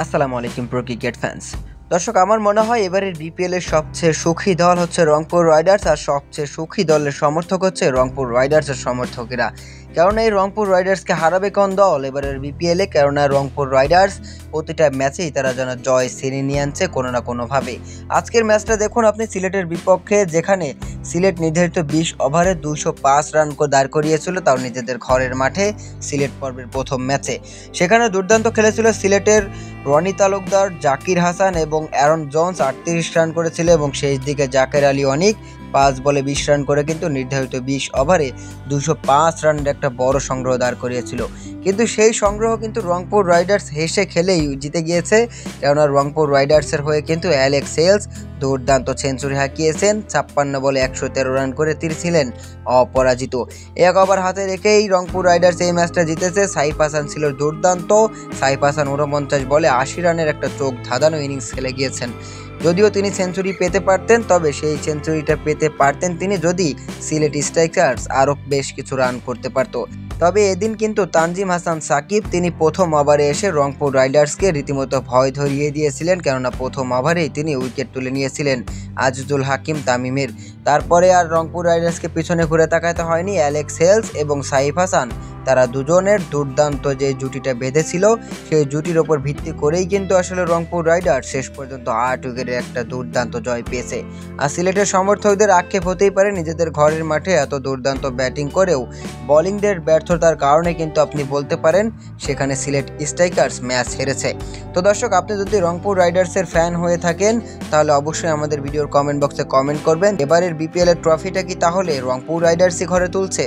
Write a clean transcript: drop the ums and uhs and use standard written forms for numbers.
আসসালামু আলাইকুম pro cricket fans. দর্শক, আমার মনে হয় এবারের বিপিএল এর সবচেয়ে সুখী দল হচ্ছে রংপুর রাইডার্স, আর সবচেয়ে সুখী দলের সমর্থক হচ্ছে রংপুর রাইডার্সের সমর্থকেরা। কেননা এই রংপুর রাইডার্সকে হারাবে কোন দল এবারের বিপিএলে? কেননা রংপুর রাইডার্স প্রতিটা ম্যাচেই তারা যেন জয় ছিনিয়ে নিয়ে আনছে কোনো না কোনোভাবে। আজকের ম্যাচটা দেখুন আপনি, সিলেটের বিপক্ষে, যেখানে সিলেট নির্ধারিত 20 ওভারে 205 রান দাঁড় করিয়েছিল, তাও নিজেদের ঘরের মাঠে সিলেট পর্বের প্রথম ম্যাচে। সেখানে দুর্দান্ত খেলেছিল সিলেটের রনি তালুকদার, জাকির হাসান এবং অ্যারন জোন্স 38 রান করেছিল, এবং শেষ দিকে জাকের আলী অনিক 5 বলে 20 রান করে কিন্তু নির্ধারিত 20 ওভারে 205 রানের একটা বড় সংগ্রহ দাঁড় করিয়েছিল। কিন্তু সেই সংগ্রহ কিন্তু রংপুর রাইডার্স হেসে খেলেই জিতে গিয়েছে। কেননা রংপুর রাইডার্সের হয়ে কিন্তু অ্যালেক্স হেলস দুর্দান্ত সেঞ্চুরি হাঁকিয়েছেন। 56 বলে 113 রান করে তিনি ছিলেন অপরাজিত। এক ওভার হাতে রেখেই রংপুর রাইডার্স এই ম্যাচটা জিতেছে। সাইফ হাসান ছিল দুর্দান্ত। সাইফ হাসান 49 বলে 80 রানের একটা চোখ ধাঁধানো ইনিংস খেলে গিয়েছেন। যদিও তিনি সেঞ্চুরি পেতে পারতেন, তবে সেই সেঞ্চুরিটা পেতে পারতেন তিনি যদি সিলেট স্ট্রাইকার্স আরও বেশ কিছু রান করতে পারত। তবে এদিন কিন্তু তানজিম হাসান সাকিব তিনি প্রথম ওভারে এসে রংপুর রাইডার্সকে রীতিমতো ভয় ধরিয়ে দিয়েছিলেন। কেননা প্রথম ওভারেই তিনি উইকেট তুলে নিয়েছিলেন আজিজুল হাকিম তামিমের। তারপরে আর রংপুর রাইডার্সকে পিছনে ঘুরে তাকাতে হয়নি। অ্যালেক্স হেলস এবং সাইফ হাসান তারা দুজনের দুর্দান্ত যে জুটিটা বেঁধেছিল, সেই জুটির ওপর ভিত্তি করেই কিন্তু আসলে রংপুর রাইডার্স শেষ পর্যন্ত 8 উইকেটের একটা দুর্দান্ত জয় পেয়েছে। আর সিলেটের সমর্থকদের আক্ষেপ হতেই পারে, নিজেদের ঘরের মাঠে এত দুর্দান্ত ব্যাটিং করেও বোলিংদের ব্যর্থতার কারণে কিন্তু আপনি বলতে পারেন সেখানে সিলেট স্ট্রাইকার্স ম্যাচ হেরেছে। তো দর্শক, আপনি যদি রংপুর রাইডার্সের ফ্যান হয়ে থাকেন তাহলে অবশ্যই আমাদের ভিডিওর কমেন্ট বক্সে কমেন্ট করবেন। এবারের বিপিএল এর ট্রফিটা কি তাহলে রংপুর রাইডার্সই ঘরে তুলছে?